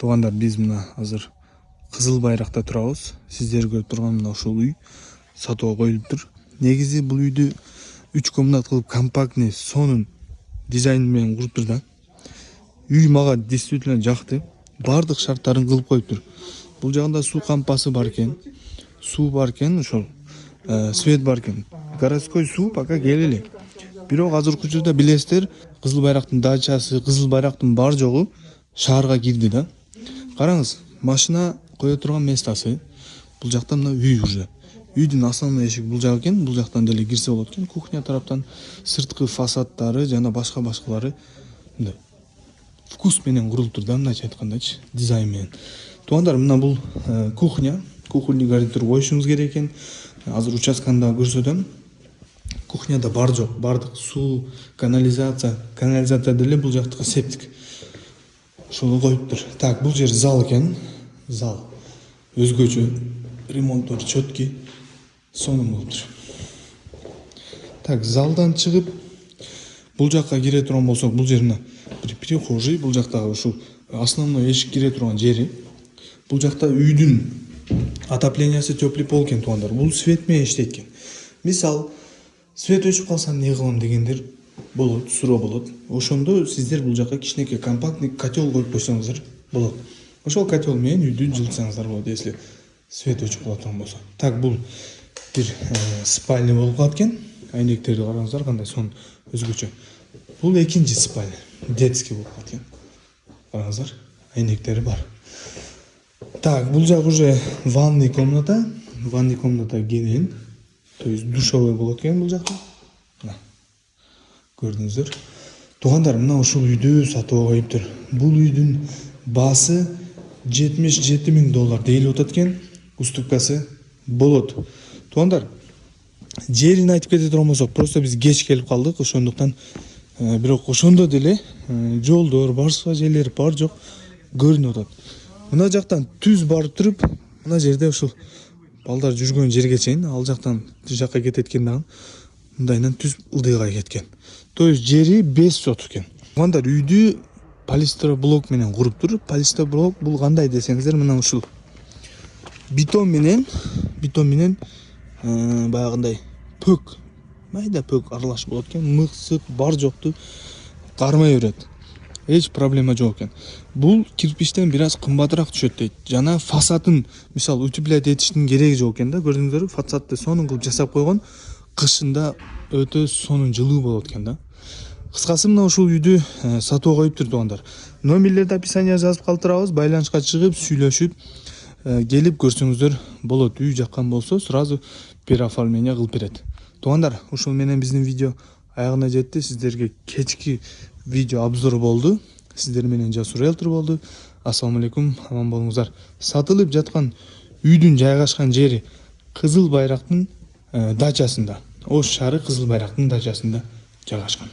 Туугандар, биз мына азыр Кызыл Байракта турабыз. Сиздер көрүп турган мына ушул үй сатууга коюлуптур. Негизи бул үйдү 3 комнат кылып компактный, сонун дизайн менен куруптур да. Үй мага действительно жакты. Бардык шарттарын кылып коюптур. Бул жагында суу кампасы бар экен. Суу бар экен, ошол свет бар экен. Городской суу пока келели. Бирок азыркы учурда билесиздер, Кызыл Байрактын дачасы, Кызыл Байрактын бар жогу шаарга кирди да. Караңыз, машина кое турган местасы. Бул жакта мына үй уже. Үйдүн основной эшиги бул жак экен, бул жактан деле кирсе болот экен. Кухня тараптан сырткы фасадтары жана башкалары мындай вкус менен курулуптур да, мындайча айткандачы, дизайн менен. Туугандар, мына бул кухня, кухонный гарнитур коюшуңуз керек экен. Азыр участканы да көрсөтөм. Кухняда бар жок, бардык суу, канализация деле бул жактыкы септик. Ошону коюптур. Так, бул жер зал экен. Зал өзгөчө, ремонттор чөткү, сонун болуптур. Так, залдан чыгып бул жакка кире турган болсок, бул жер мына прихожий, бул жактагы ушул основной эшик кире турган жери. Бул жакта үйдүн отоплениясы теплый пол экен, туугандар. Бул свет менен иштейт экен. Мисал, свет өчүп калса эмне кылам дегендер болот, суроо болот. Ошондо сиздер бул жакка кичинекей компактный котел коюп койсоңуздар болот. Ошол котел менен үйдү жылытсаңыздар болот, если свет өчүп кала турган болсо. Так, бул бир спальня болуп калат экен. Айнектерди караңыздар, кандай сонун өзгөчө. Бул экинчи спальня, детский болуп калат экен. Караңыздар, айнектери бар. Так, бул жак уже ванный комната. Ванный комната кенен, то есть душевой болот экен бул жакта. Мына көрдүңүздөр. Туугандар, мына ушул үйдү сатууга коюптур. Бул үйдүн баасы $77,000 дейилип атат экен. Уступкасы болот. Туугандар, жерин айтып кете турган болсок, просто биз кеч келип калдык, ошондуктан бирок ошондо деле жолдор, барса жерлер бар жок көрүнүп атат. Мына жактан түз барып туруп, мына жерде ушул балдар жүргөн жерге чейин ал жактан тиш жакка кетет экен дагы. Мындайынан түз ылдыйга кеткен. То есть жери 5 сот экен. Туугандар, үйдү полистроблок менен куруптур. Полистроблок бул кандай десеңиздер, мына ушул бетон менен баягындай пөк, майда пөк аралаш болот экен. Мыксык бар жокту кармай берет. Эч проблема жок экен. Бул кирпичтен бир аз кымбатыраак түшөт дейт. Жана фасадын, мисал, утеплять этиштин кереги жок экен да. Көрдүңүздөрбү? Фасадты сонун кылып жасап койгон. Кышында өтө сонун жылуу болот экен да. Кыскасы, мына ушул үйдү сатууга коюптур, туугандар. Номерлерди описание жазып калтырабыз. Байланышка чыгып, сүйлөшүп, келип көрсөңүздөр болот. Үй жаккан болсо, сразу переоформление кылып берет. Туугандар, ушул менен биздин видео аягына жетти. Сиздерге кечки видео обзор болду. Сиздер менен Жасур Риэлтор болду. Ассаламу алейкум, аман болуңуздар. Сатылып жаткан үйдүн жайгашкан жери Кызыл Байрактын дачасында. Ош шаары Кызыл Байрактын дачасында жайгашкан.